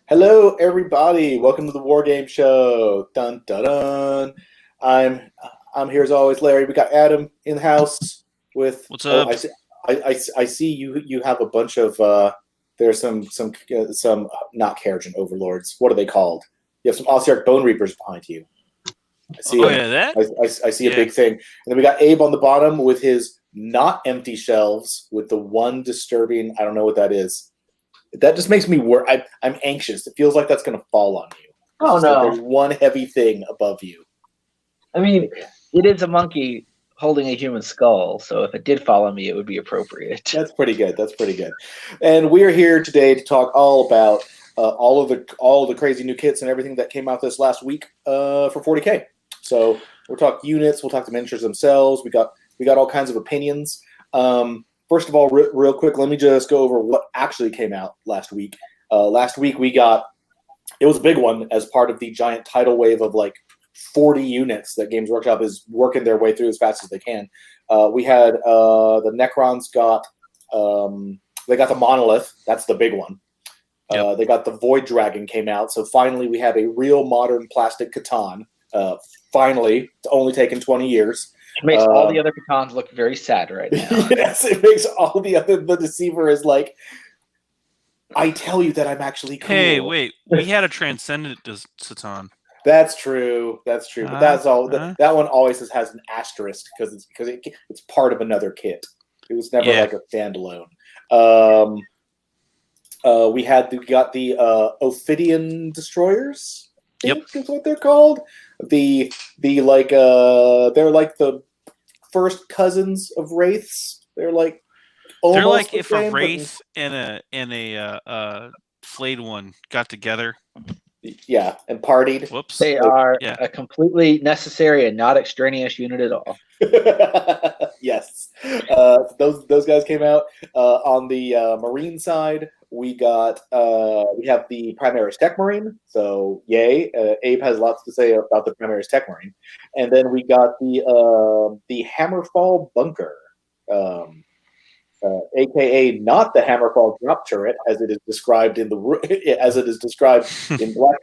Hello, everybody. Welcome to the Wargame Show. Dun dun dun. I'm I'm here as always, Larry. We got Adam in the house with. What's Oh, up? I see you. You have a bunch of. There's some not Keratin overlords. What are they called? You have some Ossiarch Bone Reapers behind you. I see Oh them. yeah, that? I see a Yeah. big thing. And then we got Abe on the bottom with his not empty shelves with the one disturbing. I don't know what that is. That just makes me worry. I'm anxious. It feels like that's going to fall on you. It's Oh just like no! there's one heavy thing above you. I mean, it is a monkey holding a human skull, so if it did fall on me, it would be appropriate. That's pretty good. That's pretty good. And we're here today to talk all about all of the crazy new kits and everything that came out this last week for 40K. So we'll talk units. We'll talk the miniatures themselves. We got all kinds of opinions. First of all, real quick, let me just go over what actually came out last week. Last week it was a big one as part of the giant tidal wave of like 40 units that Games Workshop is working their way through as fast as they can. We had the Necrons they got the Monolith. That's the big one. Yep. They got the Void Dragon came out. So finally we have a real modern plastic Katan. Finally, it's only taken 20 years. It makes all the other Catans look very sad right now. Yes, it makes all the deceiver is like, I tell you that I'm actually cool. Hey, wait. We had a Transcendent Satan. That's true. That's true. But that's all. That one always has an asterisk because it's part of another kit. It was never like a standalone. We got the Ophidian Destroyers. I think is what they're called. They're like the first cousins of wraiths. They're like almost if a wraith and a flayed one got together. Yeah, and partied. Whoops. They are a completely necessary and not extraneous unit at all. Yes. Those guys came out. On the Marine side, we have the Primaries Tech Marine. So yay. Abe has lots to say about the Primaries Tech Marine. And then we got the Hammerfall Bunker. AKA not the Hammerfall drop turret, as it is described in black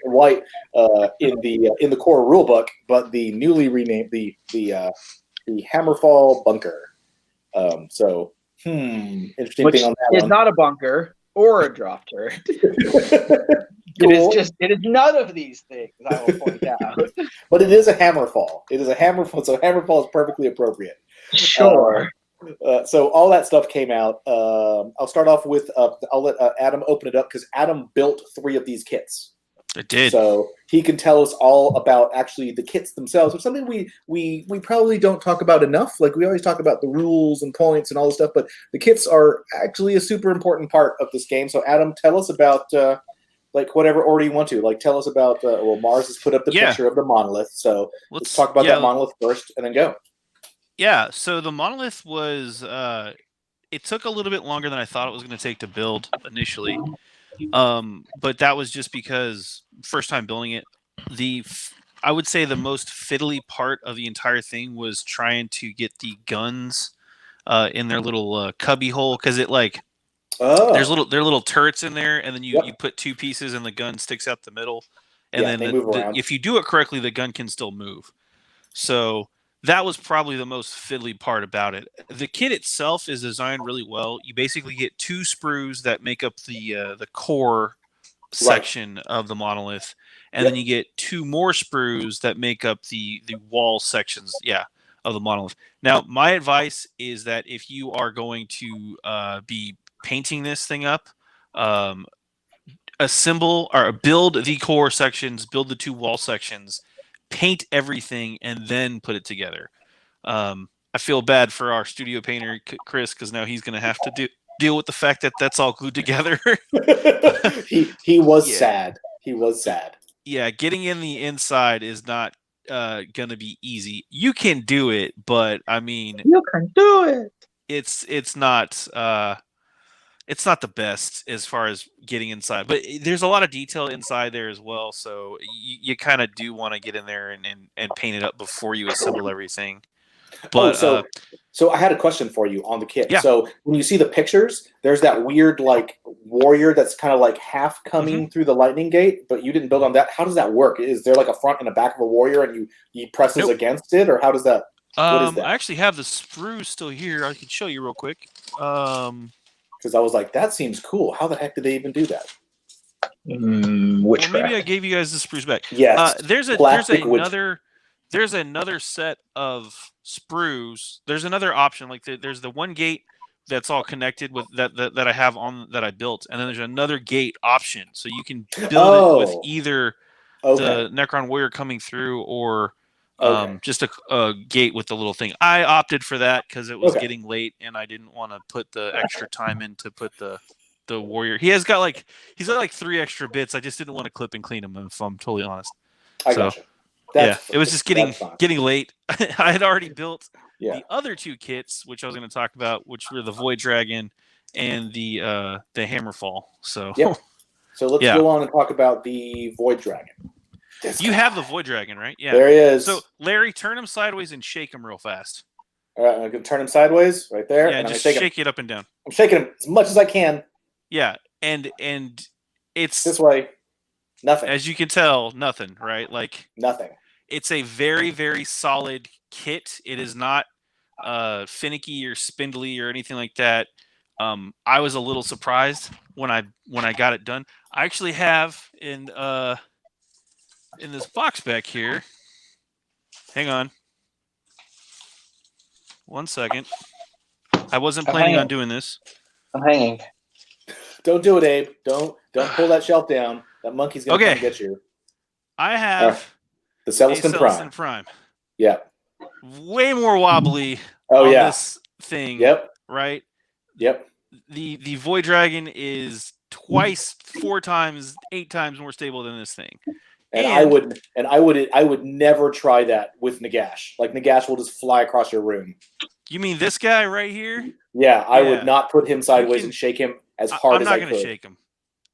and white in the core rulebook, but the newly renamed the Hammerfall Bunker. Interesting Which thing on that is one. not a bunker or a drop turret. Cool. It is none of these things, I will point out. But it is a Hammerfall. It is a Hammerfall, so Hammerfall is perfectly appropriate. Sure. So all that stuff came out. I'll start off with I'll let Adam open it up because Adam built 3 of these kits. It did. So he can tell us all about actually the kits themselves, which is something we probably don't talk about enough. Like we always talk about the rules and points and all this stuff, but the kits are actually a super important part of this game. So Adam, tell us about like whatever order you want to. Like tell us about Mars has put up the picture of the Monolith. So let's talk about that Monolith first and then go. Yeah, so the Monolith was it took a little bit longer than I thought it was going to take to build initially. But that was just because first time building it, I would say the most fiddly part of the entire thing was trying to get the guns in their little cubby hole, because it there are little turrets in there, and then you put 2 pieces and the gun sticks out the middle, and then if you do it correctly, the gun can still move. So that was probably the most fiddly part about it. The kit itself is designed really well. You basically get 2 sprues that make up the core section of the Monolith, and then you get 2 more sprues that make up the wall sections, of the Monolith. Now, my advice is that if you are going to be painting this thing up, assemble or build the core sections, build the 2 wall sections, paint everything, and then put it together. I feel bad for our studio painter Chris, because now he's going to have to deal with the fact that that's all glued together. he was sad. He was sad. Yeah, getting in the inside is not going to be easy. You can do it, but I mean, you can do it. It's not the best as far as getting inside, but there's a lot of detail inside there as well. So you kind of do want to get in there and paint it up before you assemble everything. But so I had a question for you on the kit. Yeah. So when you see the pictures, there's that weird like warrior that's kind of like half coming through the lightning gate, but you didn't build on that. How does that work? Is there like a front and a back of a warrior, and he presses against it, or how does that? What is that? I actually have the sprues still here. I can show you real quick. Because I was like, that seems cool. How the heck did they even do that? Witchcraft. Well, maybe I gave you guys the sprues back. Yes. There's another set of sprues. There's another option. Like there's the one gate that's all connected with that I have on that I built, and then there's another gate option, so you can build it with either the Necron warrior coming through or just a gate with the little thing. I opted for that because it was getting late, and I didn't want to put the extra time in to put the warrior. He's got like 3 extra bits. I just didn't want to clip and clean them, if I'm totally honest. I gotcha. It was just getting late. I had already built the other 2 kits, which I was going to talk about, which were the Void Dragon and the Hammerfall. So So let's go on and talk about the Void Dragon. You have the Void Dragon, right? Yeah. There he is. So Larry, turn him sideways and shake him real fast. All right, I'm going to turn him sideways right there. Yeah, and just shake it up and down. I'm shaking him as much as I can. Yeah, and it's this way. Nothing. As you can tell, nothing, right? Like nothing. It's a very, very solid kit. It is not finicky or spindly or anything like that. I was a little surprised when I got it done. I actually have in this box back here. Hang on. 1 second. I wasn't planning on doing this. I'm hanging. Don't do it, Abe. Don't pull that shelf down. That monkey's gonna come get you. I have the Celestin Prime. Yeah. Way more wobbly on this thing. Yep. Right? Yep. The Void Dragon is twice, 4 times, 8 times more stable than this thing. And I would never try that with Nagash. Like Nagash will just fly across your room. You mean this guy right here? Yeah, I would not put him sideways and shake him as hard as I could. I'm not going to shake him.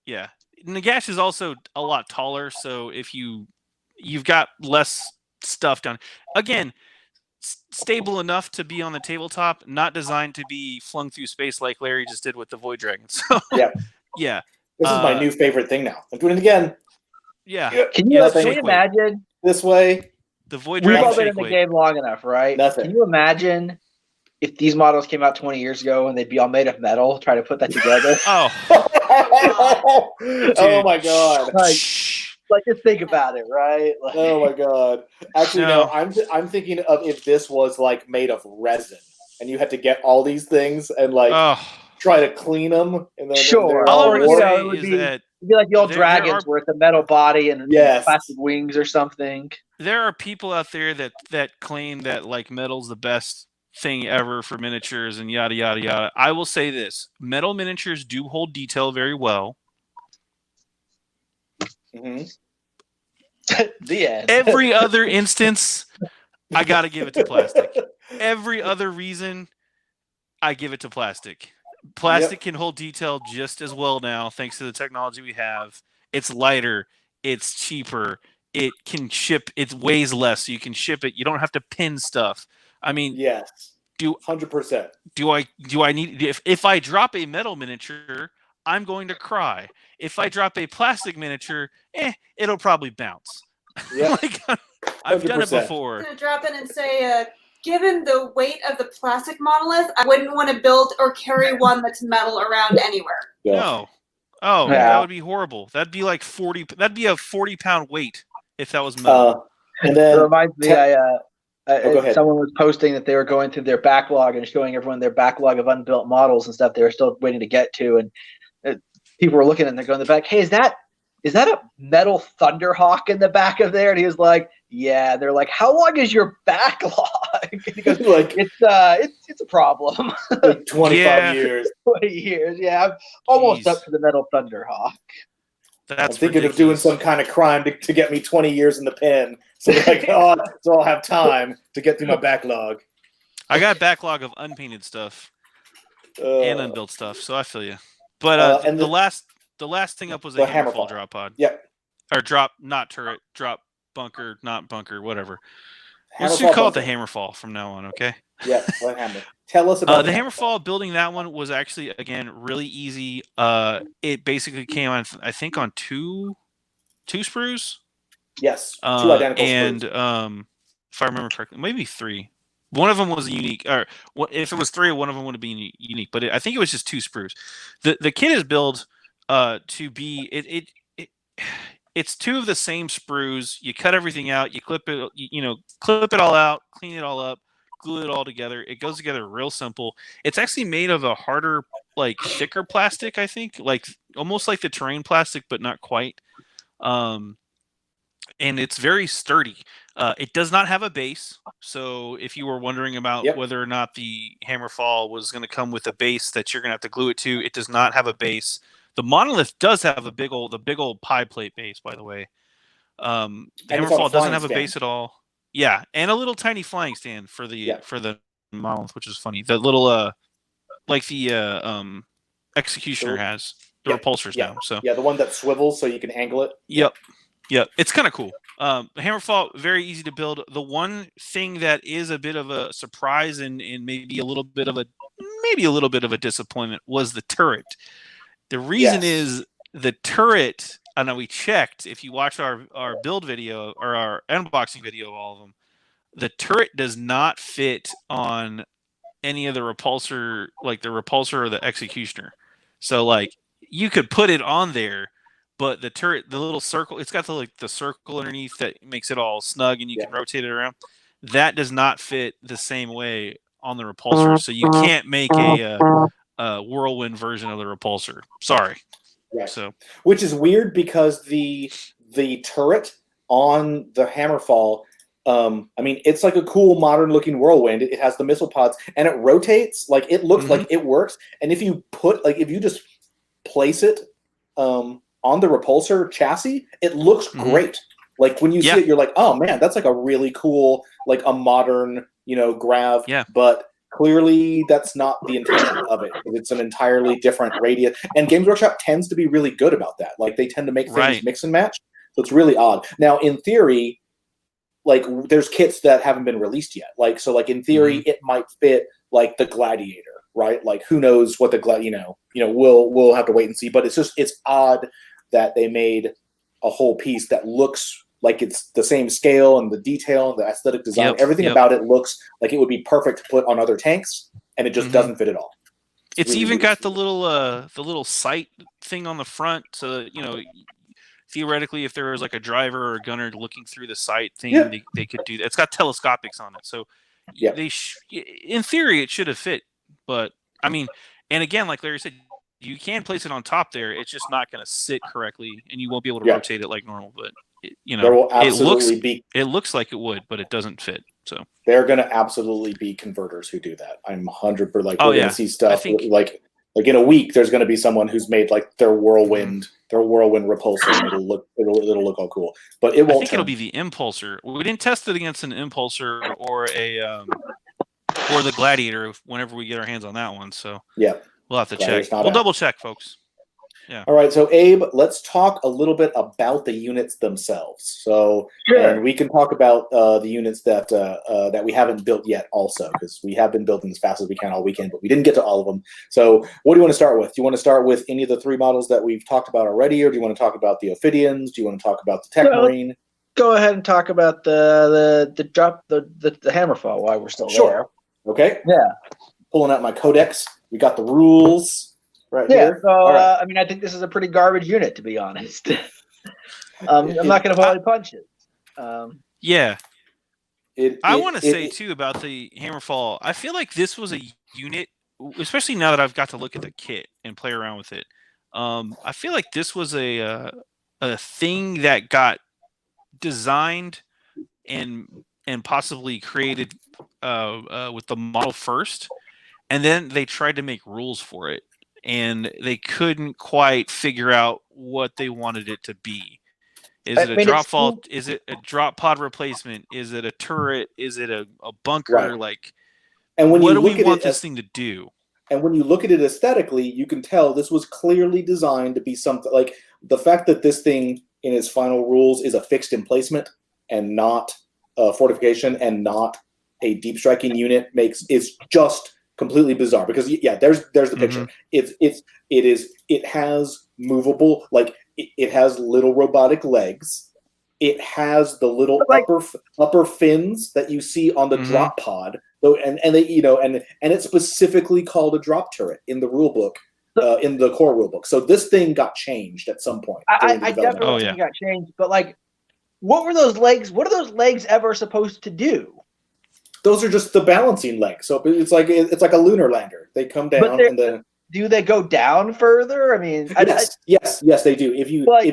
Yeah. Nagash is also a lot taller, so if you've got less stuff done. Again, stable enough to be on the tabletop, not designed to be flung through space like Larry just did with the Void Dragon. So yeah. This is my new favorite thing now. I'm doing it again. Yeah. Can you imagine this way? The Void Dragon. We've all been in the game long enough, right? Nothing. Can you imagine if these models came out 20 years ago and they'd be all made of metal, try to put that together? Oh my god! Like just think about it, right? Like, oh my god! Actually, no. I'm thinking of if this was like made of resin, and you had to get all these things and like try to clean them, and then sure. All I'm gonna say it would is be, that it'd be like the old dragons with a metal body and plastic wings or something. There are people out there that claim that like metal's the best thing ever for miniatures and yada yada yada. I will say this: metal miniatures do hold detail very well. The end. Every other instance, I gotta give it to plastic. Every other reason, I give it to plastic. Plastic can hold detail just as well now, thanks to the technology we have. It's lighter, it's cheaper, it can ship, it weighs less, so you can ship it. You don't have to pin stuff. I mean, 100%. Do I need if I drop a metal miniature, I'm going to cry. If I drop a plastic miniature, it'll probably bounce. Yeah, like, I've done it before. I'm going to drop in and say, given the weight of the plastic monolith, I wouldn't want to build or carry one that's metal around anywhere. Yeah. No. Oh, that would be horrible. That'd be like 40. That'd be a 40-pound weight if that was metal. And then it reminds me, someone was posting that they were going through their backlog and showing everyone their backlog of unbuilt models and stuff they were still waiting to get to, and people were looking and they're going in the back, hey, is that a metal Thunderhawk in the back of there? And he was like, yeah. They're like, how long is your backlog? And he goes, like, it's a problem. Like 25 years. 20 years, yeah. I'm almost up to the metal Thunderhawk. I'm thinking of doing some kind of crime to get me 20 years in the pen. So like, so I'll have time to get through my backlog. I got a backlog of unpainted stuff and unbuilt stuff, so I feel you. But and the last thing up was a Hammerfall drop pod. Yep. Or drop, not turret, drop bunker, not bunker, whatever. Let's just call it the Hammerfall from now on, okay? Yeah, the Hammer. Tell us about the Hammerfall. Building that one was actually, again, really easy. It basically came on, I think, on two sprues. Yes, two identical and sprues. if I remember correctly, maybe 3. One of them was unique, or if it was 3, one of them would have been unique. But I think it was just 2 sprues. The kit is built to be it's 2 of the same sprues. You cut everything out, you clip it, clip it all out, clean it all up, glue it all together. It goes together real simple. It's actually made of a harder, like thicker plastic, I think, like almost like the terrain plastic, but not quite. And it's very sturdy. It does not have a base, so if you were wondering about whether or not the Hammerfall was going to come with a base that you're going to have to glue it to, it does not have a base. The Monolith does have the big old pie plate base, by the way. The Hammerfall doesn't have a base at all. Yeah, and a little tiny flying stand for the Monolith, which is funny. The little like the Executioner has the repulsors now. So the one that swivels so you can angle it. Yep, it's kind of cool. The Hammerfall, very easy to build. The one thing that is a bit of a surprise and maybe a little bit of a disappointment was the turret. The reason is the turret. I know we checked. If you watch our build video or our unboxing video of all of them, the turret does not fit on any of the repulsor, like the repulsor or the Executioner. So like you could put it on there, but the turret, the little circle, it's got the circle underneath that makes it all snug and you can rotate it around. That does not fit the same way on the repulsor. So you can't make a whirlwind version of the repulsor. Sorry. Right. So, which is weird because the turret on the Hammerfall, I mean, it's like a cool modern looking whirlwind. It has the missile pods and it rotates. Like it looks like it works. And if you just place it on the repulsor chassis, it looks great. Like when you see it, you're like, oh man, that's like a really cool, like a modern, grav. Yeah. But clearly that's not the intention of it. It's an entirely different radius. And Games Workshop tends to be really good about that. Like they tend to make things mix and match. So it's really odd. Now, in theory, like there's kits that haven't been released yet. Like, so like in theory, it might fit like the Gladiator, right? Like who knows what the, we'll have to wait and see. But it's odd that they made a whole piece that looks like it's the same scale and the detail and the aesthetic design. Everything about it looks like it would be perfect to put on other tanks, and it just doesn't fit at all. It's really even got the little sight thing on the front, so that, theoretically, if there was like a driver or a gunner looking through the sight thing, they could do that. It's got telescopics on it, so in theory it should have fit. But I mean, and again, like Larry said, you can place it on top there. It's just not going to sit correctly, and you won't be able to rotate it like normal. But it looks like it would, but it doesn't fit. So they're going to absolutely be converters who do that. I'm 100%. Like we're going to see stuff like in a week. There's going to be someone who's made like their whirlwind repulsor, and it'll look all cool. But it won't. I think it'll be the impulsor. We didn't test it against an impulsor or or the Gladiator whenever we get our hands on that one. So we'll have to check. We'll double check, folks. Yeah. All right. So Abe, let's talk a little bit about the units themselves. So, and we can talk about the units that we haven't built yet, also, because we have been building as fast as we can all weekend, but we didn't get to all of them. So, what do you want to start with? Do you want to start with any of the 3 models that we've talked about already, or do you want to talk about the Ophidians? Do you want to talk about the Tech Marine? Go ahead and talk about the Hammerfall while we're still there. Okay. Yeah. Pulling out my codex. We got the rules. Right here. So I mean, I think this is a pretty garbage unit, to be honest. I'm not going to pull any punches. I want to say too about the Hammerfall. I feel like this was a unit, especially now that I've got to look at the kit and play around with it. I feel like this was a thing that got designed and possibly created with the model first, and then they tried to make rules for it. And they couldn't quite figure out what they wanted it to be. Is it a drop fault? Is it a drop pod replacement? Is it a turret? Is it a bunker? Right. Like, and when what you do look we at want it this thing to do? And when you look at it aesthetically, you can tell this was clearly designed to be something like the fact that this thing in its final rules is a fixed emplacement and not fortification and not a deep striking unit is just completely bizarre. Because there's the picture. It has movable, like it has little robotic legs. It has the little upper fins that you see on the drop pod. So and it's specifically called a drop turret in the rule book. In the core rulebook. So this thing got changed at some point. I definitely think it got changed. But like, what were those legs? What are those legs ever supposed to do? Those are just the balancing legs. So it's like a lunar lander. They come down and then do they go down further? I mean, yes, they do. If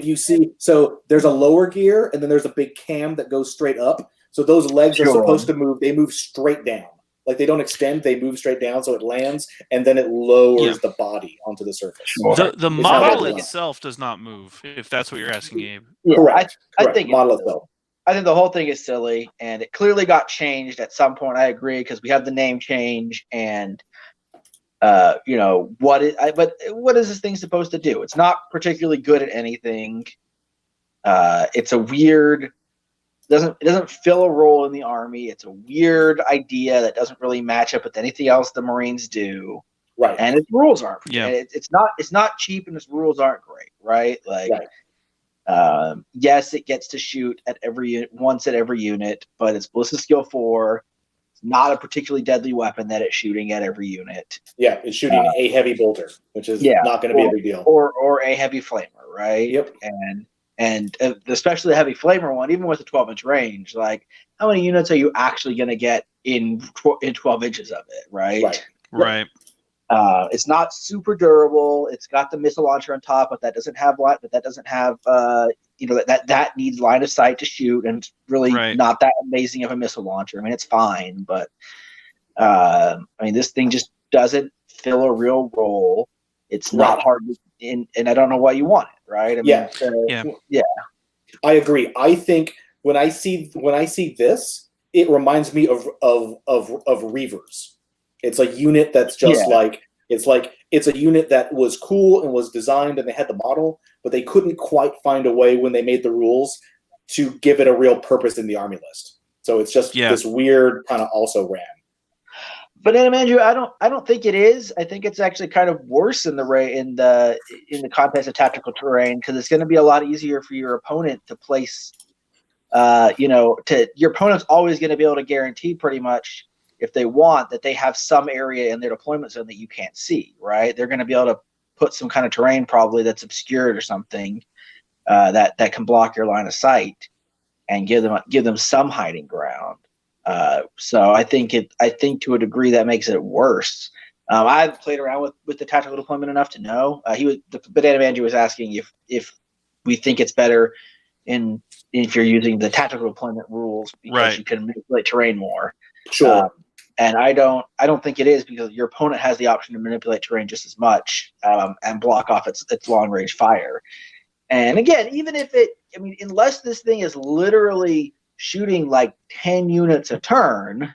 you see, so there's a lower gear and then there's a big cam that goes straight up. So those legs are supposed to move. They move straight down. Like they don't extend, they move straight down, so it lands, and then it lowers the body onto the surface. The model itself does not move, if that's what you're asking, Abe. Yeah, correct. I think model itself. I think the whole thing is silly, and it clearly got changed at some point. I agree, because we have the name change, and but what is this thing supposed to do? It's not particularly good at anything. It's a weird. It doesn't fill a role in the army. It's a weird idea that doesn't really match up with anything else the Marines do. Right. And its rules aren't. Yeah. It's not cheap, and its rules aren't great. Right. Like, yes, it gets to shoot at once at every unit, but it's ballistic skill 4. It's not a particularly deadly weapon that it's shooting at every unit. Yeah, it's shooting a heavy bolter, which is not going to be a big deal. Or a heavy flamer. Right. Yep. And especially the heavy flamer one, even with the 12-inch range, like how many units are you actually going to get in 12 inches of it, right? Right. It's not super durable. It's got the missile launcher on top, but that doesn't have that needs line of sight to shoot, and it's really not that amazing of a missile launcher. I mean, it's fine, but this thing just doesn't fill a real role. It's not hard, and I don't know why you want it, right? I agree. I think when I see this, it reminds me of Reavers. It's a unit that's just it's a unit that was cool and was designed, and they had the model, but they couldn't quite find a way when they made the rules to give it a real purpose in the army list. So it's just this weird kind of also ran. But Andrew, I don't think it is. I think it's actually kind of worse in the context of tactical terrain, because it's going to be a lot easier for your opponent to place. Your opponent's always going to be able to guarantee pretty much, if they want, that they have some area in their deployment zone that you can't see. Right? They're going to be able to put some kind of terrain probably that's obscured or something that can block your line of sight and give them some hiding ground. So I think to a degree that makes it worse. I've played around with the tactical deployment enough to know. Banana Andrew was asking if we think it's better if you're using the tactical deployment rules because you can manipulate terrain more. Sure. And I don't think it is, because your opponent has the option to manipulate terrain just as much and block off its long range fire. And again, even if unless this thing is literally shooting like 10 units a turn,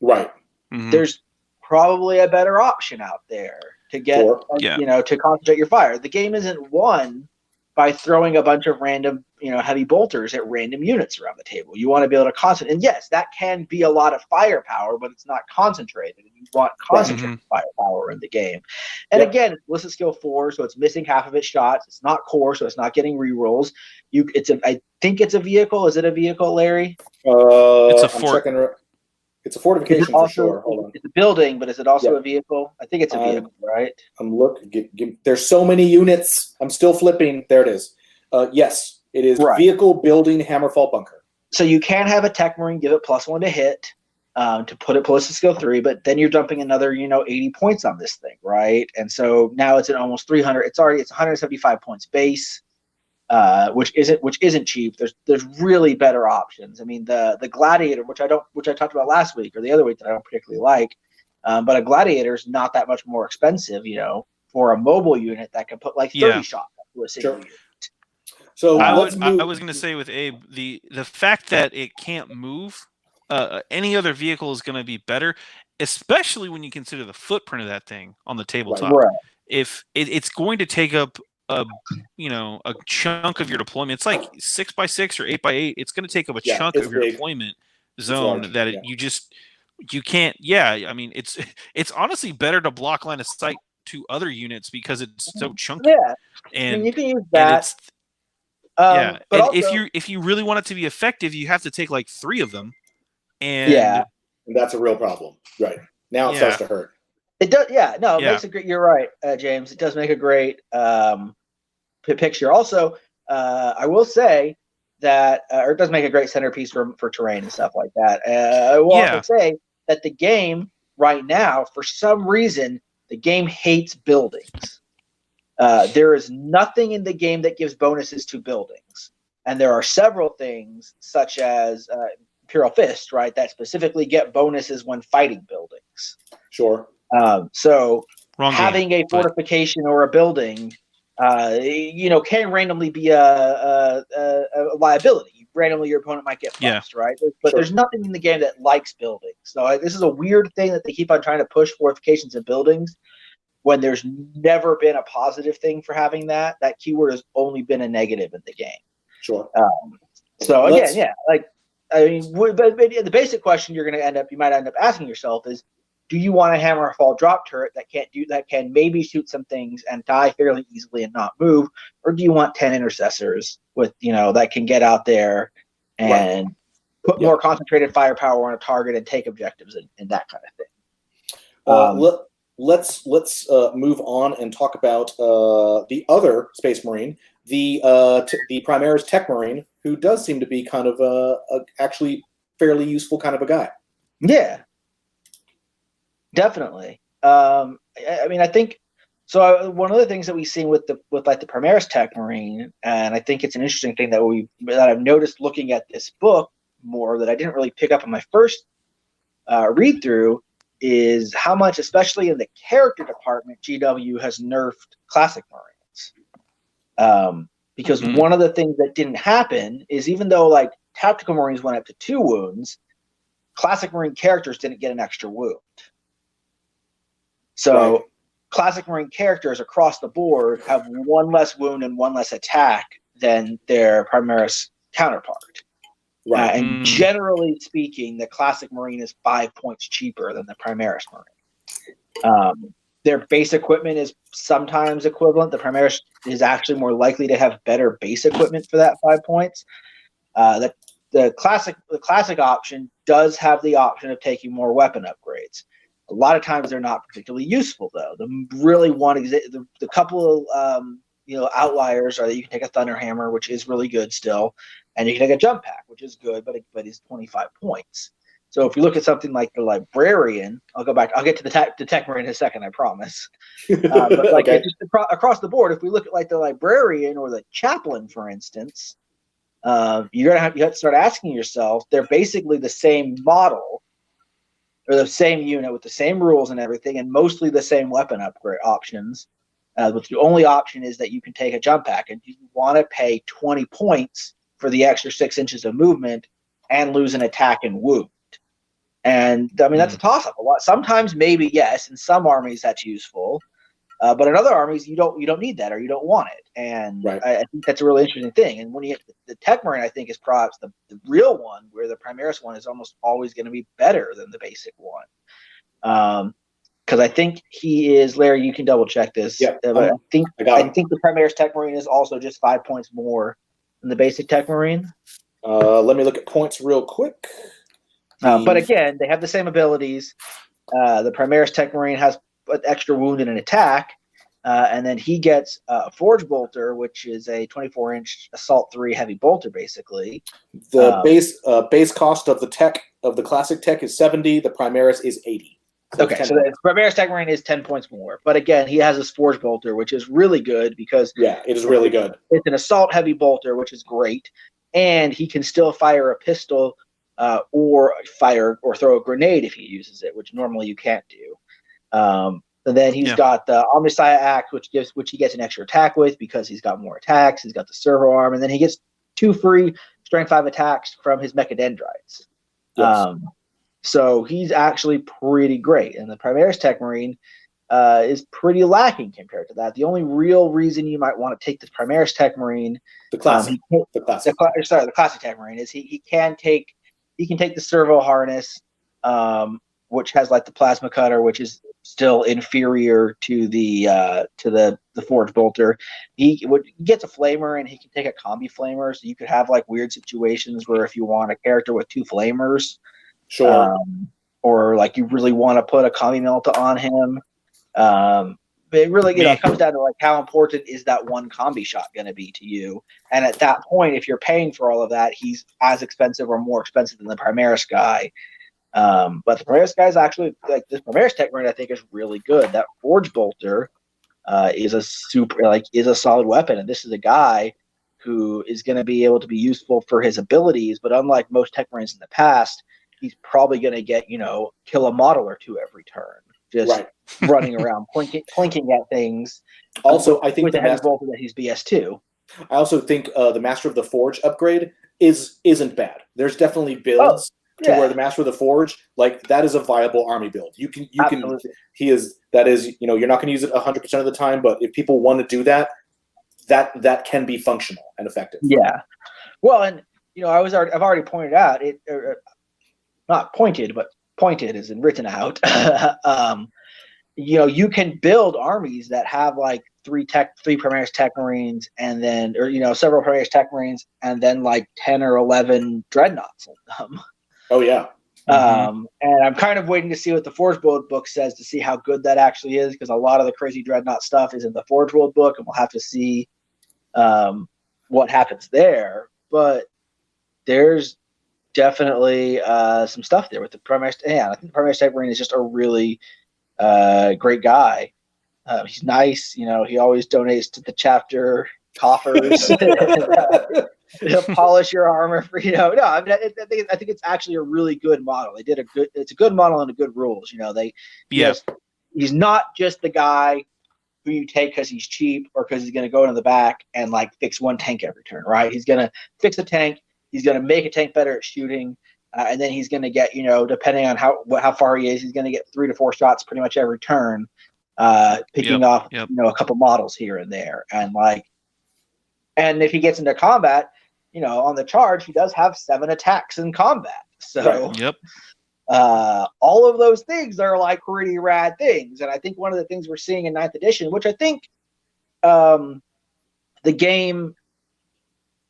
right? There's probably a better option out there to get, to concentrate your fire. The game isn't won by throwing a bunch of random, heavy bolters at random units around the table. You want to be able to concentrate, and yes, that can be a lot of firepower, but it's not concentrated. You want concentrated firepower in the game. And again, it's ballistic skill 4, so it's missing half of its shots. It's not core, so it's not getting rerolls. I think it's a vehicle. Is it a vehicle, Larry? It's a fort. It's a fortification for sure. Hold on. It's a building, but is it also a vehicle? I think it's a vehicle, right? I'm looking. There's so many units. I'm still flipping. There it is. Yes, it is vehicle, building, Hammerfall Bunker. So you can have a Tech Marine give it +1 to hit to put it ballistic skill 3, but then you're dumping another 80 points on this thing, right? And so now it's at almost 300. It's 175 points base. Which isn't cheap. There's really better options. I mean, the Gladiator, which I talked about last week or the other week, that I don't particularly like, but a Gladiator is not that much more expensive, for a mobile unit that can put like 30 shots to a single unit. So I was going to say with Abe, the fact that it can't move, any other vehicle is going to be better, especially when you consider the footprint of that thing on the tabletop. Right. If it's going to take up a chunk of your deployment. It's like 6x6 or 8x8. It's going to take up a chunk of your deployment zone that you can't. Yeah, I mean, it's honestly better to block line of sight to other units because it's so chunky. Yeah, and I mean, you can use that. But and also, if you really want it to be effective, you have to take like 3 of them. And that's a real problem. Right. Now it starts to hurt. It does. Yeah. No, it makes a great. You're right, James. It does make a great picture. Also, I will say that, or it does make a great centerpiece for terrain and stuff like that. I will also say that the game right now, for some reason, the game hates buildings. There is nothing in the game that gives bonuses to buildings, and there are several things such as Imperial Fist, right, that specifically get bonuses when fighting buildings. Sure. So Wrong having game, a fortification or a building, can randomly be a liability. Randomly, your opponent might get lost, right? But there's nothing in the game that likes buildings. So this is a weird thing that they keep on trying to push fortifications and buildings when there's never been a positive thing for having that. That keyword has only been a negative in the game. Sure. So again, but the basic question you might end up asking yourself is, do you want a Hammerfall drop turret that can maybe shoot some things and die fairly easily and not move, or do you want 10 intercessors with that can get out there and put more concentrated firepower on a target and take objectives and that kind of thing? Let's move on and talk about the other Space Marine, the Primaries Tech Marine, who does seem to be kind of a actually fairly useful kind of a guy. Yeah. Definitely. I mean, I think so. One of the things that we've seen with the Primaris Tech Marine, and I think it's an interesting thing that I've noticed looking at this book more that I didn't really pick up on my first read through, is how much, especially in the character department, GW has nerfed Classic Marines. Because one of the things that didn't happen is, even though like Tactical Marines went up to 2 wounds, Classic Marine characters didn't get an extra wound. So Classic Marine characters across the board have 1 less wound and 1 less attack than their Primaris counterpart. Right. And generally speaking, the Classic Marine is 5 points cheaper than the Primaris Marine. Their base equipment is sometimes equivalent. The Primaris is actually more likely to have better base equipment for that 5 points. The classic option does have the option of taking more weapon upgrades. A lot of times they're not particularly useful, though. The couple of outliers are that you can take a Thunder Hammer, which is really good still, and you can take a Jump Pack, which is good, but it's 25 points. So if you look at something like the Librarian, I'll get to the Tech Marine in a second, I promise. But just across the board, if we look at like the Librarian or the Chaplain, for instance, you have to start asking yourself, they're basically the same model, or the same unit with the same rules and everything, and mostly the same weapon upgrade options. But the only option is that you can take a Jump Pack, and you want to pay 20 points for the extra 6 inches of movement and lose an attack and wound. And I mean, that's a toss-up. Sometimes maybe yes, in some armies that's useful, but in other armies you don't need that, or you don't want it. And I think that's a really interesting thing. And when you get the Tech Marine, I think is perhaps the real one, where the Primaris one is almost always going to be better than the basic one. Because I think he is, Larry, you can double check this. Yeah, but I think the Primaris Tech Marine is also just 5 points more than the basic Tech Marine. Let me look at points real quick. But again, they have the same abilities. The Primaris Tech Marine has an extra wound and an attack, and then he gets a Forge Bolter, which is a 24-inch Assault 3 heavy bolter, basically. The base cost of the Classic Tech is 70. The Primaris is 80. So the Primaris Tech Marine is 10 points more. But again, he has this Forge Bolter, which is really good because it is really good. It's an Assault heavy bolter, which is great, and he can still fire a pistol. Or throw a grenade if he uses it, which normally you can't do. And then he's got the Omnissiah Axe, which he gets an extra attack with because he's got more attacks. He's got the servo arm, and then he gets 2 free Strength 5 attacks from his Mechadendrites. Yes. So he's actually pretty great. And the Primaris Tech Marine, is pretty lacking compared to that. The only real reason you might want to take this Primaris Tech Marine, the classic Tech Marine, is he can take the servo harness, which has like the plasma cutter, which is still inferior to the Forge Bolter. He gets a flamer, and he can take a combi flamer, so you could have like weird situations where if you want a character with 2 flamers, sure, or like you really want to put a combi melta on him. But it really, it comes down to like how important is that one combi shot going to be to you? And at that point, if you're paying for all of that, he's as expensive or more expensive than the Primaris guy. But the Primaris guy is actually like this Primaris Tech Marine. I think is really good. That Forge Bolter is a solid weapon, and this is a guy who is going to be able to be useful for his abilities. But unlike most Tech Marines in the past, he's probably going to get kill a model or 2 every turn. Just running around, plinking at things. Also, I think with the heavy bolter that he's BS2. I also think the Master of the Forge upgrade isn't bad. There's definitely builds where the Master of the Forge, like that is a viable army build. You're not going to use it 100% of the time, but if people want to do that, that can be functional and effective. Yeah. Well, and I've already pointed out it, not pointed, but pointed as in written out. You can build armies that have like 3 Primaris Tech Marines, and then several Primaris Tech Marines, and then like 10 or 11 dreadnoughts in them. Oh yeah. And I'm kind of waiting to see what the Forge World book says to see how good that actually is, because a lot of the crazy dreadnought stuff is in the Forge World book, and we'll have to see what happens there. But there's definitely some stuff there with the Primaris. Yeah, I think the Primaris Tech Marine is just a really great guy. He's nice. He always donates to the chapter coffers. He'll polish your armor for No, I think it's actually a really good model. It's a good model and a good rules. He's not just the guy who you take because he's cheap or because he's going to go into the back and like fix 1 tank every turn, right? He's going to fix a tank. He's going to make a tank better at shooting, and then he's going to get, depending on how far he is, he's going to get 3 to 4 shots pretty much every turn, picking off a couple models here and there, and if he gets into combat, on the charge, he does have 7 attacks in combat. So, all of those things are like pretty rad things, and I think one of the things we're seeing in 9th edition, which I think the game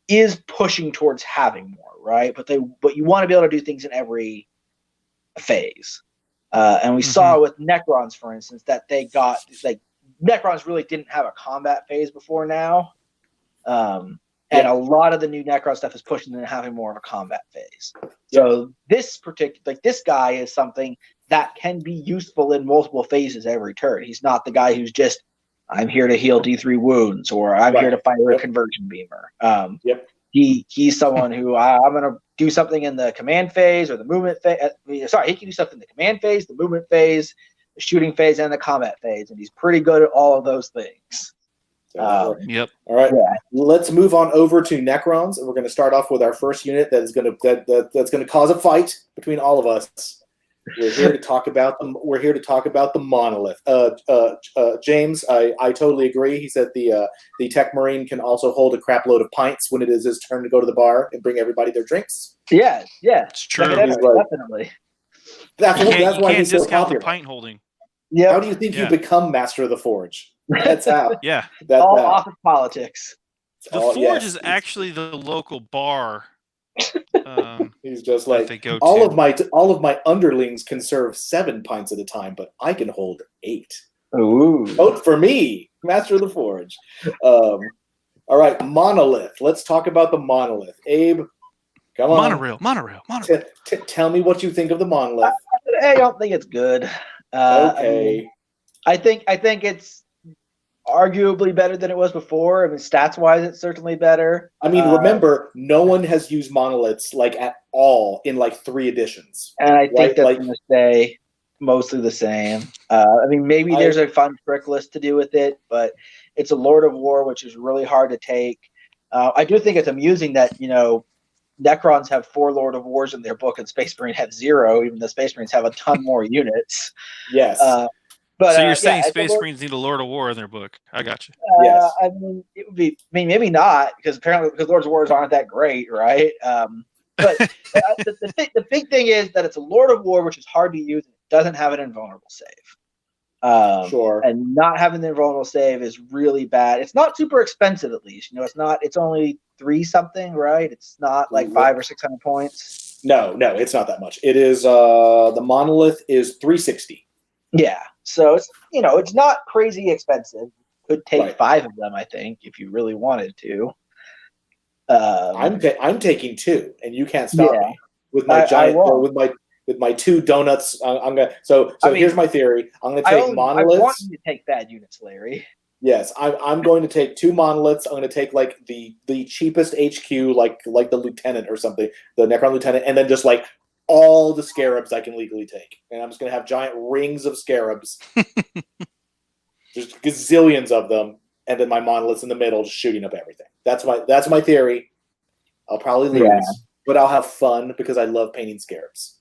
is pushing towards having more, right? But you want to be able to do things in every phase. And we saw with Necrons, for instance, that they got Necrons really didn't have a combat phase before now. And a lot of the new Necron stuff is pushing into having more of a combat phase. So this this guy is something that can be useful in multiple phases every turn. He's not the guy who's just, I'm here to heal D3 wounds, or I'm here to fire a conversion beamer. He's someone who I'm going to do something in the command phase or the movement phase. He can do something in the command phase, the movement phase, the shooting phase, and the combat phase, and he's pretty good at all of those things. All right. Let's move on over to Necrons, and we're going to start off with our first unit that's going to cause a fight between all of us. We're here to talk about them. We're here to talk about the Monolith. James, I totally agree. He said the Tech Marine can also hold a crap load of pints when it is his turn to go to the bar and bring everybody their drinks. Yeah, it's true. Definitely. That's why he's so popular. The pint holding. Yeah. How do you think you become Master of the Forge? That's how. All office politics. The Forge is actually the local bar. He's just like, all of my underlings can serve 7 pints at a time, but I can hold 8. Ooh. Vote for me, Master of the Forge. All right, Monolith. Let's talk about the Monolith. Abe, come on. Monorail. Tell me what you think of the Monolith. I don't think it's good. Okay. I think it's arguably better than it was before. I mean, stats-wise, it's certainly better. I mean, remember, no one has used monoliths at all in 3 editions. And I think that's going to stay mostly the same. I mean, maybe there's a fun trick list to do with it, but it's a Lord of War, which is really hard to take. I do think it's amusing that, Necrons have 4 Lord of Wars in their book and Space Marine have 0, even though Space Marines have a ton more units. Yes. But so you're saying yeah, Space Marines need a Lord of War in their book? I got you. Yes. I mean, it would be. I mean, maybe not because apparently because Lords of Wars aren't that great, right? But the big thing is that it's a Lord of War, which is hard to use. And it doesn't have an invulnerable save. Sure. And not having the invulnerable save is really bad. It's not super expensive, at least. It's not. It's only 3 something, right? It's not like 500 or 600 points. No, it's not that much. It is. The Monolith is 360. Yeah. So it's it's not crazy expensive. Could take 5 of them, I think, if you really wanted to. I'm taking 2, and you can't stop me with my with my 2 donuts. I'm gonna. So here's my theory. I'm gonna take monoliths. I want you to take bad units, Larry. Yes, I'm going to take 2 monoliths. I'm going to take like the cheapest HQ, like the lieutenant or something, the Necron lieutenant, and then just like all the scarabs I can legally take, and I'm just going to have giant rings of scarabs. Just gazillions of them, and then my monoliths in the middle, just shooting up everything. That's my theory. I'll probably lose, but I'll have fun because I love painting scarabs.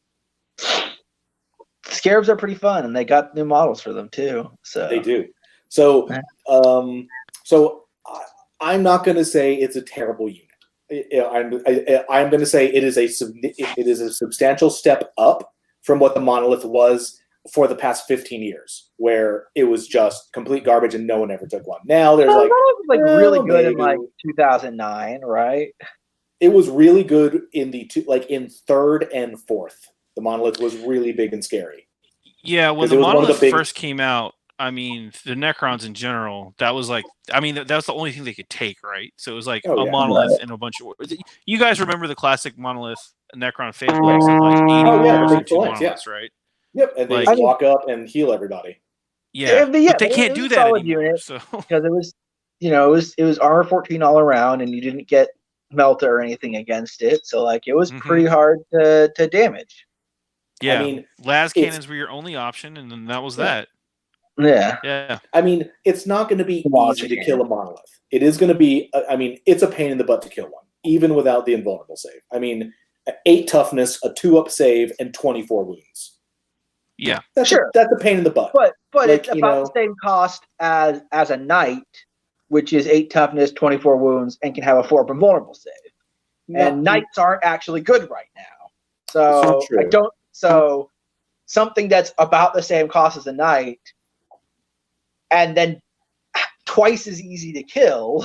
Scarabs are pretty fun, and they got new models for them too. So they do. So, I'm not going to say it's a terrible unit. I'm going to say it is a substantial step up from what the Monolith was for the past 15 years, where it was just complete garbage and no one ever took one. Now there's really good in like 2009, right? It was really good in in 3rd and 4th. The Monolith was really big and scary. Yeah, when the Monolith first came out, I mean, the Necrons in general, that was like, I mean, that was the only thing they could take, right? So it was like a Monolith and a bunch of. You guys remember the classic Monolith Necron Fate Legs and like 80 wars and 2 Monoliths, right? Yep, and they just walk up and heal everybody. Yeah, but they can't do that anymore. Unit, so because it was, it was armor 14 all around, and you didn't get Melta or anything against it, so like it was pretty hard to damage. Yeah, I mean, las cannons were your only option, and then that was that. Yeah. I mean, it's not going to be easy to kill a Monolith. It is going to be. I mean, it's a pain in the butt to kill one, even without the invulnerable save. I mean, 8 toughness, a 2-up save, and 24 wounds. Yeah, that's a pain in the butt. But like, it's about the same cost as a knight, which is 8 toughness, 24 wounds, and can have a 4-up invulnerable save. And knights aren't actually good right now. So I don't. So something that's about the same cost as a knight, and then twice as easy to kill.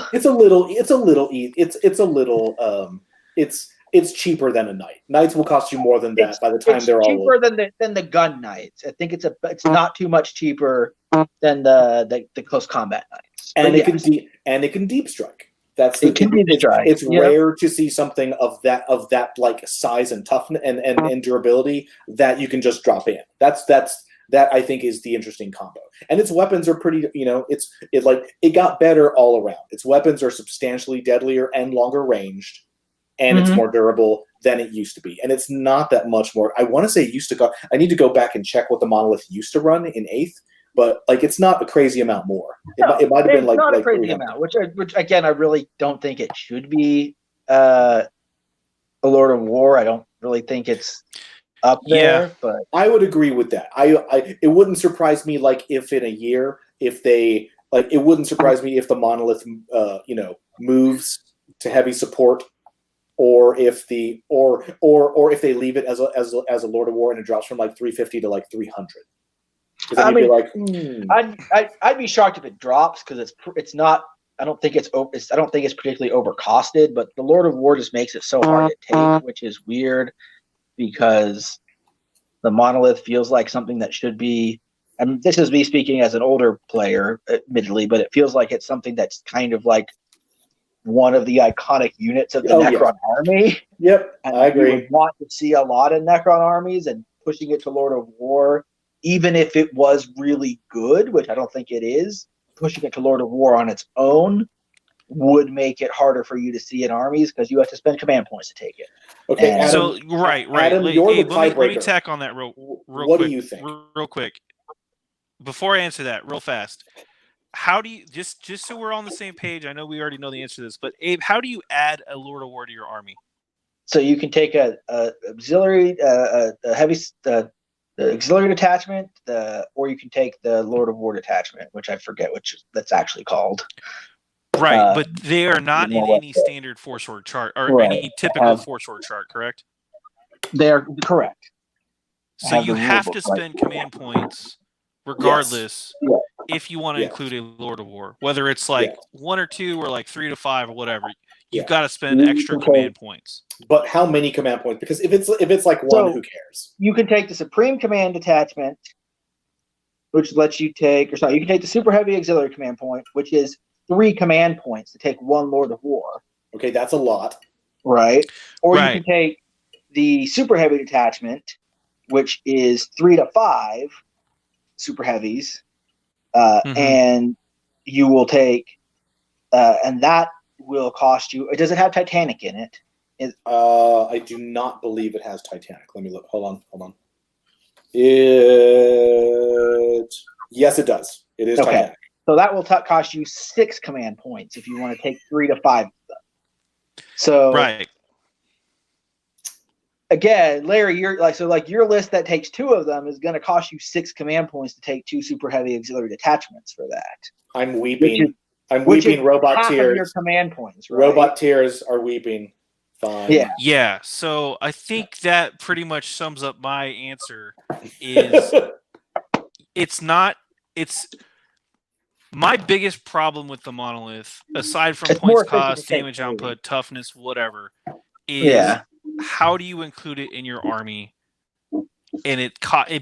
It's cheaper than a knight. Knights will cost you more than that by the time they're all cheaper than the gun knights. I think it's not too much cheaper than the close combat knights. And it can deep strike. It's rare to see something of that like size and toughness and durability that you can just drop in. That I think is the interesting combo. And its weapons are pretty, it got better all around. Its weapons are substantially deadlier and longer ranged, and it's more durable than it used to be. And it's not that much more. I want to say it used to go. I need to go back and check what the Monolith used to run in 8th, but like it's not a crazy amount more. It might have been like not a crazy amount, which again I really don't think it should be a Lord of War. I don't really think it's up there, but I would agree with that. It wouldn't surprise me if in a year it wouldn't surprise me if the Monolith moves to heavy support, or if if they leave it as a Lord of War and it drops from 350 to 300. I mean, I'd be shocked if it drops because it's not. I don't think it's particularly overcosted, but the Lord of War just makes it so hard to take, which is weird because the Monolith feels like something that should be. And this is me speaking as an older player, admittedly, but it feels like it's something that's kind of like one of the iconic units of the Necron army. Yep, and I agree. You would want to see a lot of Necron armies, and pushing it to Lord of War, even if it was really good, which I don't think it is, pushing it to Lord of War on its own would make it harder for you to see in armies because you have to spend command points to take it. Okay, Adam, so right. Adam, you're the tiebreaker. Let me tack on that real what quick. Do you think? Real quick. Before I answer that, real fast. How do you just so we're on the same page? I know we already know the answer to this, but Abe, how do you add a Lord of War to your army? So you can take a auxiliary, a heavy the auxiliary detachment, or you can take the Lord of War detachment, which I forget that's actually called. Right, but they are not in any standard force org chart or any typical force org chart, correct? They are correct. So you have to spend command points regardless if you want to include a Lord of War, whether it's like 1 or 2 or like 3 to 5 or whatever. You've got to spend extra command points. But how many command points? Because if it's like 1, who cares? You can take the Supreme Command detachment, which lets you take, or sorry, you can take the Super Heavy Auxiliary Command Point, which is 3 command points to take 1 Lord of War. Okay, that's a lot. Right. Or you can take the Super Heavy detachment, which is 3 to 5 Super Heavies, and you will take, and that will cost you. Does it have Titanic in it? I do not believe it has Titanic. Let me look. Hold on. Yes, it does. It is Titanic. So that will cost you 6 command points if you want to take 3 to 5 of them. So again, Larry, your list that takes 2 of them is going to cost you 6 command points to take 2 super heavy auxiliary detachments for that. I'm weeping. Robot half tears. Of your command points, right? Robot tears are weeping. Fine. Yeah. So I think that pretty much sums up my answer. Is it's my biggest problem with the Monolith, aside from points cost, damage output, toughness, whatever, is how do you include it in your army? And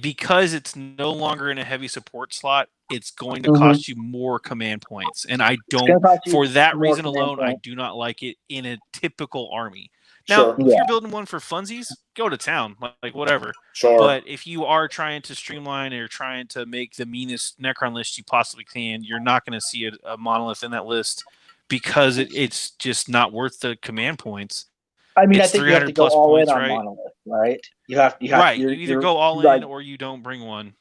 because it's no longer in a heavy support slot, it's going to cost you more command points. And I don't, for that reason alone, I do not like it in a typical army. Now, if you're building one for funsies, go to town, like whatever. Sure. But if you are trying to streamline or trying to make the meanest Necron list you possibly can, you're not going to see a Monolith in that list because it's just not worth the command points. I mean, I think you have to go all in on Monolith, right? You have you either go all in or you don't bring one.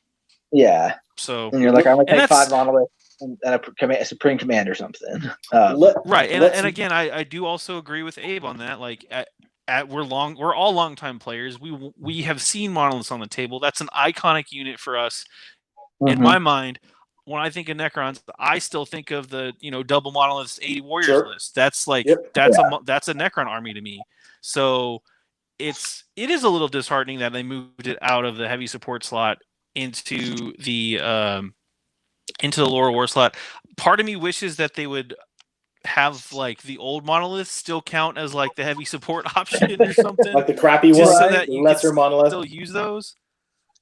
Yeah. So and you're like, I'm gonna take 5 Monoliths and a Supreme Command or something. Right, and again, I do also agree with Abe on that. Like, we're all longtime players. We have seen Monoliths on the table. That's an iconic unit for us. In my mind, when I think of Necrons, I still think of the double Monoliths 80 Warriors list. That's like that's a Necron army to me. So it is a little disheartening that they moved it out of the heavy support slot into the Lord of War slot. Part of me wishes that they would have like the old Monoliths still count as like the heavy support option or something, like the crappy one, so that you lesser Monolith. Still use those.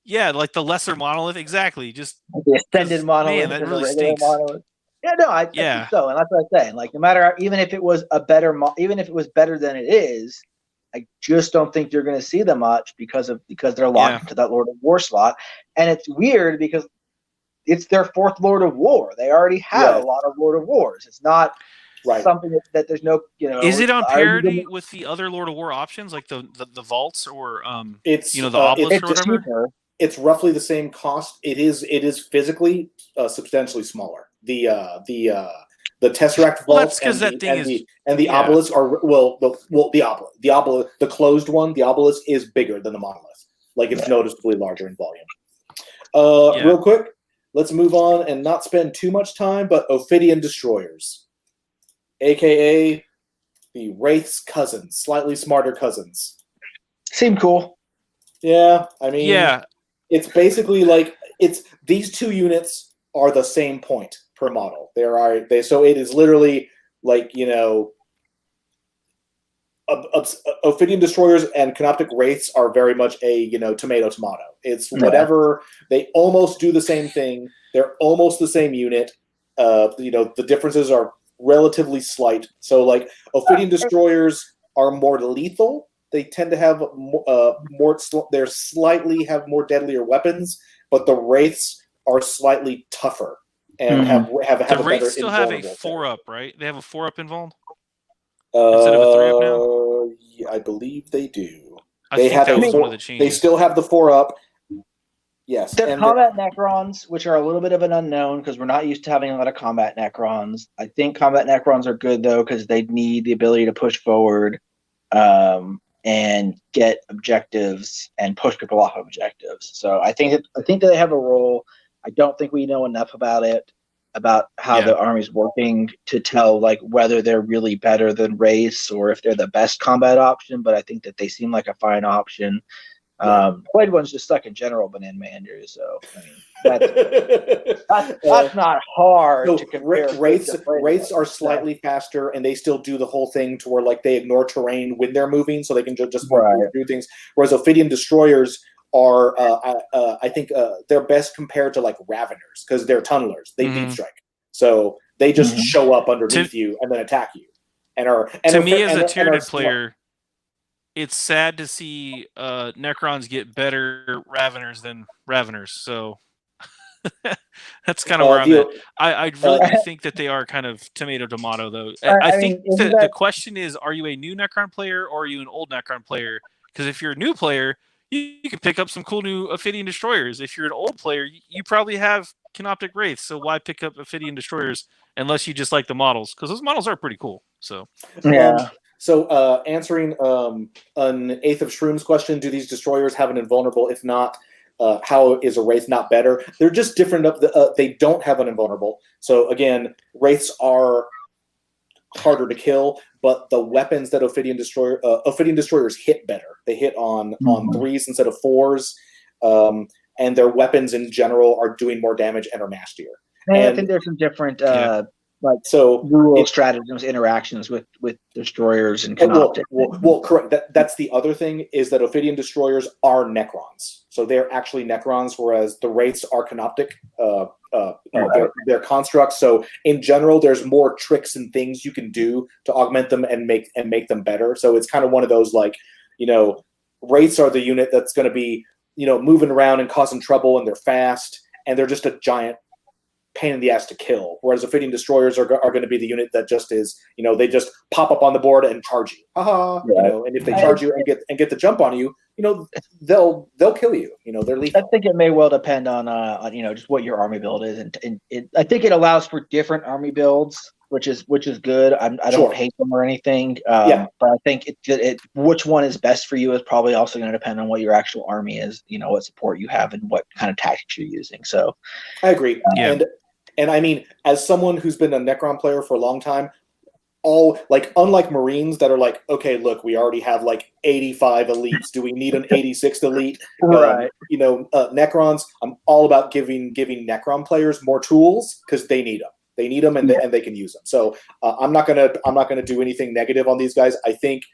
Yeah, like the lesser Monolith, exactly. Just the extended Monolith, man, that really stinks. Monolith. Yeah, no, I think so, and that's what I'm saying. Like, no matter, even if it was better than it is, I just don't think you're going to see them much because they're locked into that Lord of War slot, and it's weird because it's their 4th Lord of War. They already have a lot of Lord of Wars. It's not something that there's no, Is it on parity with the other Lord of War options, like the vaults or it's the obelisk or whatever? Cheaper. It's roughly the same cost. It is physically substantially smaller. The Tesseract vault and the obelisk are the obelisk, the closed one, the obelisk is bigger than the monolith. Like, it's noticeably larger in volume. Real quick, let's move on and not spend too much time. But Ophidian Destroyers, aka the Wraith's cousins, slightly smarter cousins, seem cool. Yeah, I mean, it's basically like these 2 units are the same point per model. So it is literally like, Ophidian Destroyers and Canoptic Wraiths are very much a tomato. It's whatever. They almost do the same thing. They're almost the same unit. The differences are relatively slight. So like Ophidian Destroyers are more lethal. They tend to have have more deadlier weapons, but the Wraiths are slightly tougher and have the a Wraiths better still have a 4-up, right? They have a 4-up involved instead of a 3-up now. Yeah, I believe they do. They have one of the changes. They still have the 4-up. Yes. They're combat Necrons, which are a little bit of an unknown because we're not used to having a lot of combat Necrons. I think combat Necrons are good though because they need the ability to push forward. and get objectives and push people off objectives. So I think that they have a role. I don't think we know enough about it, about how the army's working to tell like whether they're really better than race or if they're the best combat option. But I think that they seem like a fine option. Blade One's just stuck in general banana Andrews, so I mean that's not hard to compare. Wraiths are slightly faster, and they still do the whole thing to where like they ignore terrain when they're moving, so they can just do things. Whereas Ophidian Destroyers are, I think, they're best compared to like Raveners because they're tunnelers. They deep strike, so they just show up underneath you and then attack you. To me, as a Tyranid player, it's sad to see Necrons get better Raveners than Raveners. So that's kind of where I'm at. I really do think that they are kind of tomato, though. I think the question is, are you a new Necron player or are you an old Necron player? Because if you're a new player, you can pick up some cool new Ophidian Destroyers. If you're an old player, you probably have Canoptic Wraiths. So why pick up Ophidian Destroyers unless you just like the models? Because those models are pretty cool. So yeah. So answering an Eighth of Shrooms question, do these destroyers have an invulnerable? If not, how is a Wraith not better? They're just different. They don't have an invulnerable. So again, Wraiths are harder to kill, but the weapons that Ophidian Destroyers hit better. They hit on 3s instead of 4s, and their weapons in general are doing more damage and are nastier. And I think there's some different rule stratagems, interactions with destroyers and Canoptic. Well, correct. That's the other thing is that Ophidian Destroyers are Necrons. So they're actually Necrons, whereas the Wraiths are Canoptic. They're constructs. So in general, there's more tricks and things you can do to augment them and make them better. So it's kind of one of those Wraiths are the unit that's going to be moving around and causing trouble, and they're fast, and they're just a giant pain in the ass to kill, whereas Ophidian Destroyers are going to be the unit that just is, they just pop up on the board and charge you, and if they charge you and get the jump on you, they'll kill you. They're lethal. I think it may well depend on just what your army build is, and I think it allows for different army builds, which is good. I don't hate them or anything, but I think which one is best for you is probably also going to depend on what your actual army is, what support you have and what kind of tactics you're using. So I agree. And I mean, as someone who's been a Necron player for a long time, unlike Marines that are like, okay, look, we already have 85 elites. Do we need an 86th elite? Right. Necrons, I'm all about giving Necron players more tools because they need them. They need them and they can use them. So I'm not gonna do anything negative on these guys. I think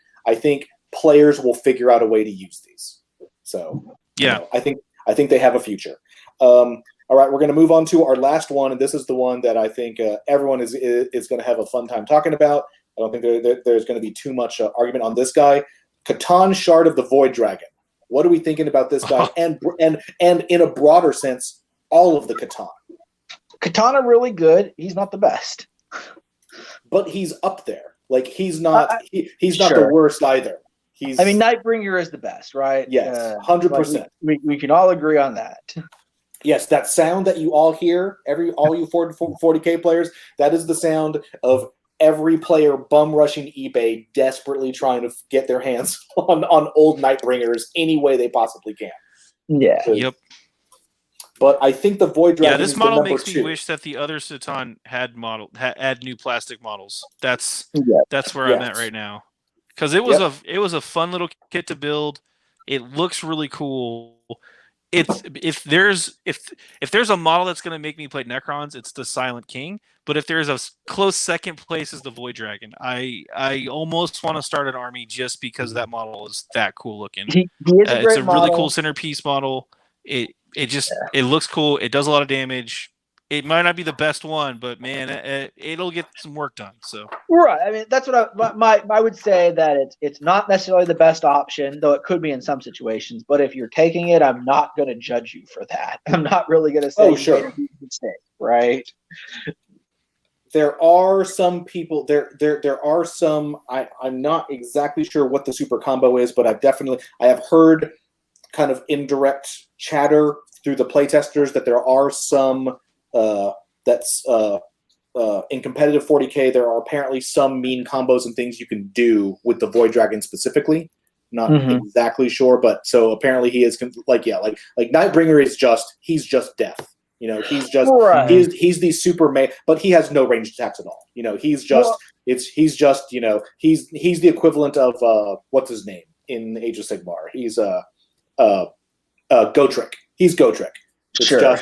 players will figure out a way to use these. So I think they have a future. All right, we're going to move on to our last one, and this is the one that I think everyone is going to have a fun time talking about. I don't think there's going to be too much argument on this guy. Katan, Shard of the Void Dragon. What are we thinking about this guy? And in a broader sense, all of the Katan. Katan are really good. He's not the best, but he's up there. He's not he's not the worst either. Nightbringer is the best, right? Yes, 100%. We can all agree on that. Yes, that sound that you all hear, all you 40K players, that is the sound of every player bum rushing eBay, desperately trying to get their hands on old Nightbringers any way they possibly can. Yeah. Yep. But I think the Void Dragon. Yeah, this model makes me wish that the other Satan had new plastic models. That's where I'm at right now, because it was a fun little kit to build. It looks really cool. If there's a model that's going to make me play Necrons, it's the Silent King. But if there's a close second place is the Void Dragon. I almost want to start an army just because that model is that cool looking. It's a really cool centerpiece model. It looks cool. It does a lot of damage. It might not be the best one, but man, it'll get some work done. So right. I mean, that's what I would say, that it's not necessarily the best option, though it could be in some situations. But if you're taking it, I'm not going to judge you for that. I'm not really going to say, oh, sure, mistake, right? There are some people. There are some. I'm not exactly sure what the super combo is, but I have heard kind of indirect chatter through the playtesters that there are some. In competitive 40K, there are apparently some mean combos and things you can do with the Void Dragon specifically. Not exactly sure, but so apparently he is like Nightbringer is he's just death. He's just he's the super but he has no ranged attacks at all. He's just he's the equivalent of what's his name in Age of Sigmar. He's Gotrek. He's Gotrek.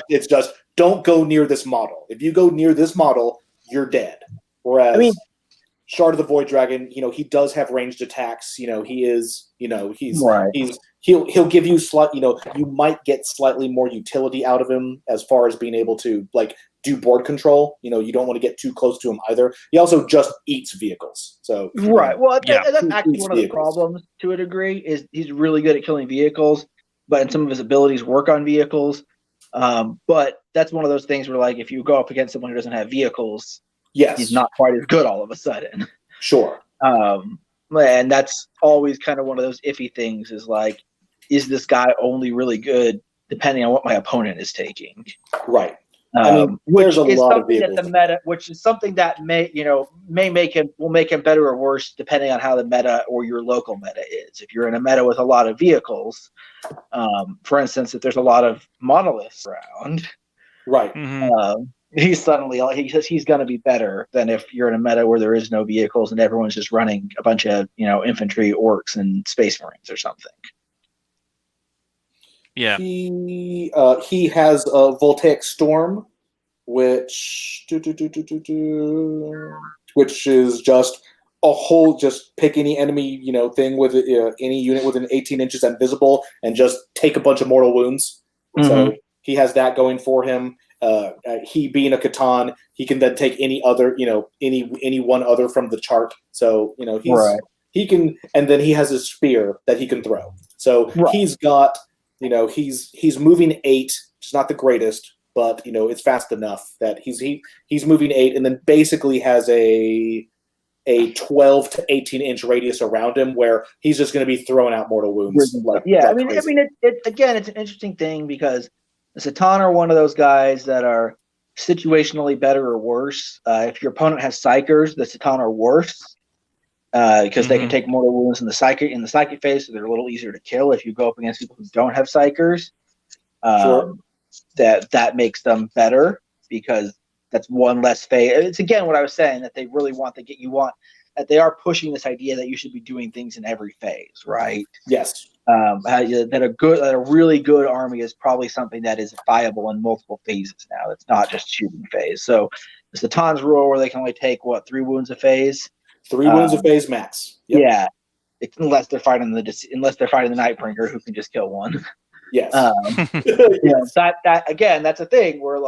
It's just don't go near this model. If you go near this model, you're dead. Whereas Shard of the Void Dragon, he does have ranged attacks. He'll give you you might get slightly more utility out of him as far as being able to do board control. You don't want to get too close to him either. He also just eats vehicles. So well, that's actually one of the problems to a degree is he's really good at killing vehicles, but some of his abilities work on vehicles. But that's one of those things where if you go up against someone who doesn't have vehicles, he's not quite as good all of a sudden. Sure. And that's always kind of one of those iffy things is this guy only really good depending on what my opponent is taking? Right. There's a lot of vehicles. Which is something that may make him better or worse depending on how the meta or your local meta is. If you're in a meta with a lot of vehicles, for instance, if there's a lot of monoliths around, right. He's suddenly he's going to be better than if you're in a meta where there is no vehicles and everyone's just running a bunch of infantry, orcs, and space marines or something. Yeah. He has a Voltaic Storm, which is just a whole pick any enemy thing with any unit within 18 inches and visible and just take a bunch of mortal wounds. So he has that going for him. He being a Katan, he can then take any other any one other from the chart. So he can, and then he has his spear that he can throw. So he's got. He's moving 8. It's not the greatest, but it's fast enough that he's moving 8, and then basically has a 12 to 18 inch radius around him where he's just going to be throwing out mortal wounds. It's an interesting thing because the Satan are one of those guys that are situationally better or worse. If your opponent has Psychers, the Satan are worse. Because they can take mortal wounds in the psychic phase, so they're a little easier to kill. If you go up against people who don't have psychers, that makes them better because that's one less phase. It's again what I was saying that they really want that they are pushing this idea that you should be doing things in every phase, right? Yes. That a really good army is probably something that is viable in multiple phases now. It's not just shooting phase. So the Satan's rule where they can only take 3 wounds a phase. 3 wounds a phase max. Yep. Yeah, unless they're fighting the Nightbringer, who can just kill one. Yes. That again, that's a thing where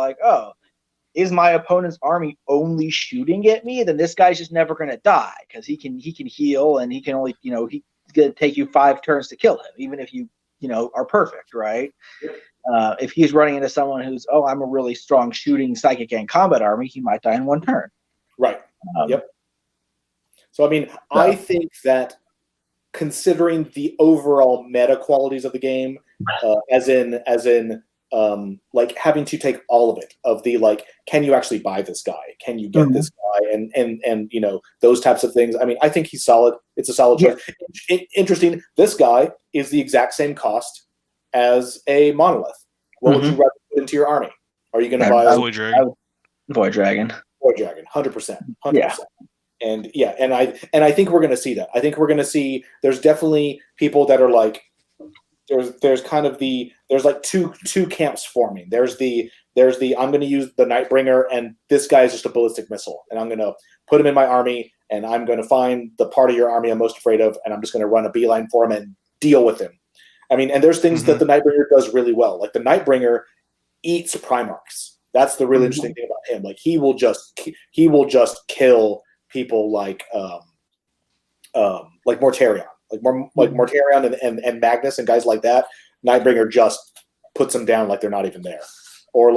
is my opponent's army only shooting at me? Then this guy's just never going to die because he can heal and he can only he's going to take you 5 turns to kill him, even if you are perfect, right? If he's running into someone who's I'm a really strong shooting psychic and combat army, he might die in 1 turn. Right. Yep. So, I think that considering the overall meta qualities of the game, as in having to take all of it, of the can you actually buy this guy? Can you get this guy? And those types of things. I think he's solid. It's a solid choice. Interesting. This guy is the exact same cost as a Monolith. What would you rather put into your army? Are you going to buy Void Dragon? Void Dragon. Void Dragon, 100%. 100%. And I think we're going to see that. I think we're going to see. There's definitely people that are there's two camps forming. There's the I'm going to use the Nightbringer, and this guy is just a ballistic missile, and I'm going to put him in my army, and I'm going to find the part of your army I'm most afraid of, and I'm just going to run a beeline for him and deal with him. And there's things that the Nightbringer does really well. Like the Nightbringer eats Primarchs. That's the really interesting thing about him. He will just kill people like Mortarion, Mortarion and Magnus and guys like that. Nightbringer just puts them down like they're not even there. Or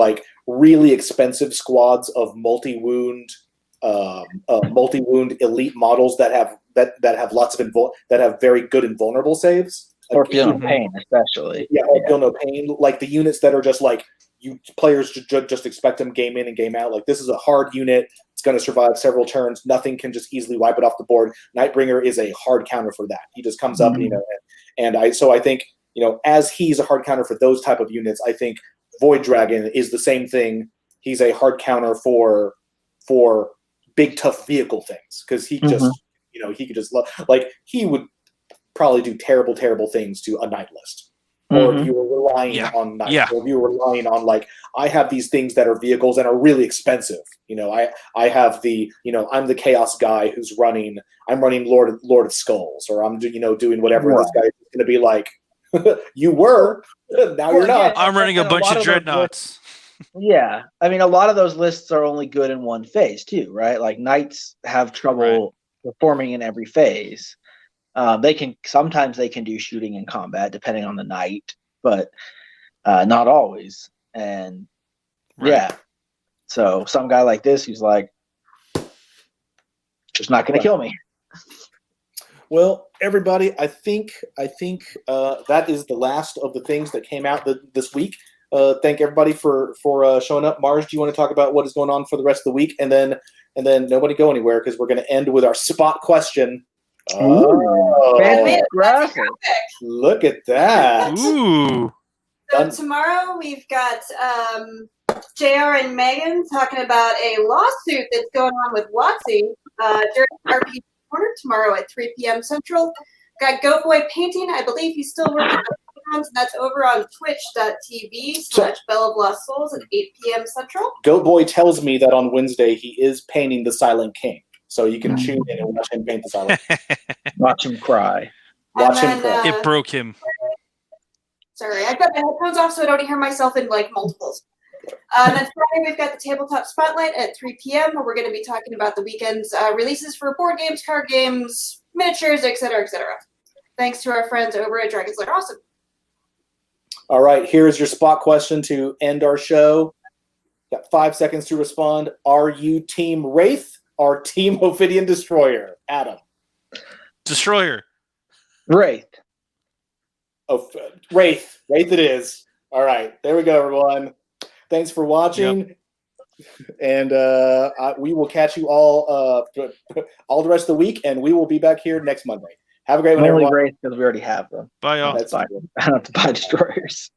really expensive squads of multi-wound elite models that have lots of that have very good invulnerable saves. Or feel no pain, especially. Yeah, or feel no pain. Like the units that are just like players just expect them game in and game out. Like this is a hard unit. It's going to survive several turns. Nothing can just easily wipe it off the board. Nightbringer is a hard counter for that. He just comes up, and I think as he's a hard counter for those type of units, I think Void Dragon is the same thing. He's a hard counter for big tough vehicle things because he just he could just he would probably do terrible things to a Night list. Or if you were relying on Night, or if you were relying on like I have these things that are vehicles and are really expensive. I have the I'm the Chaos guy who's running. I'm running Lord of Skulls, or I'm doing whatever. This guy is going to be like, you were, now you're not. I'm running a bunch of dreadnoughts. Yeah, I mean, a lot of those lists are only good in one phase too, right? Like Knights have trouble performing in every phase. Sometimes they can do shooting in combat depending on the Knight, but not always. And so some guy like this who's like, just not going to kill me. Well, everybody, I think that is the last of the things that came out this week. Thank everybody for showing up. Mars, do you want to talk about what is going on for the rest of the week, and then nobody go anywhere because we're going to end with our spot question. Graphic. Look at that. Ooh. So tomorrow we've got JR and Megan talking about a lawsuit that's going on with WotC during RPG Corner tomorrow at 3 p.m. Central. Got Goat Boy painting. I believe he's still working on Necrons, and that's over on twitch.tv/Bell of Lost Souls at 8 p.m. Central. Goat Boy tells me that on Wednesday he is painting the Silent King. So you can tune in and watch him paint the Silent King. Watch him cry. Watch him cry. It broke him. Sorry, I've got the headphones off so I don't hear myself in like multiples. Then Friday we've got the Tabletop Spotlight at 3 p.m. where we're going to be talking about the weekend's releases for board games, card games, miniatures, etc., etc. Thanks to our friends over at Dragon's Lair Awesome. All right, here's your spot question to end our show. Got 5 seconds to respond. Are you Team Wraith or Team Ophidian Destroyer? Adam. Destroyer. Wraith. Oh, Wraith. Wraith it is. All right, there we go, everyone. Thanks for watching. Yep. And we will catch you all the rest of the week, and we will be back here next Monday. Have a great one, everyone. Wraith because we already have them. Bye, y'all. That's fine. I don't have to buy destroyers.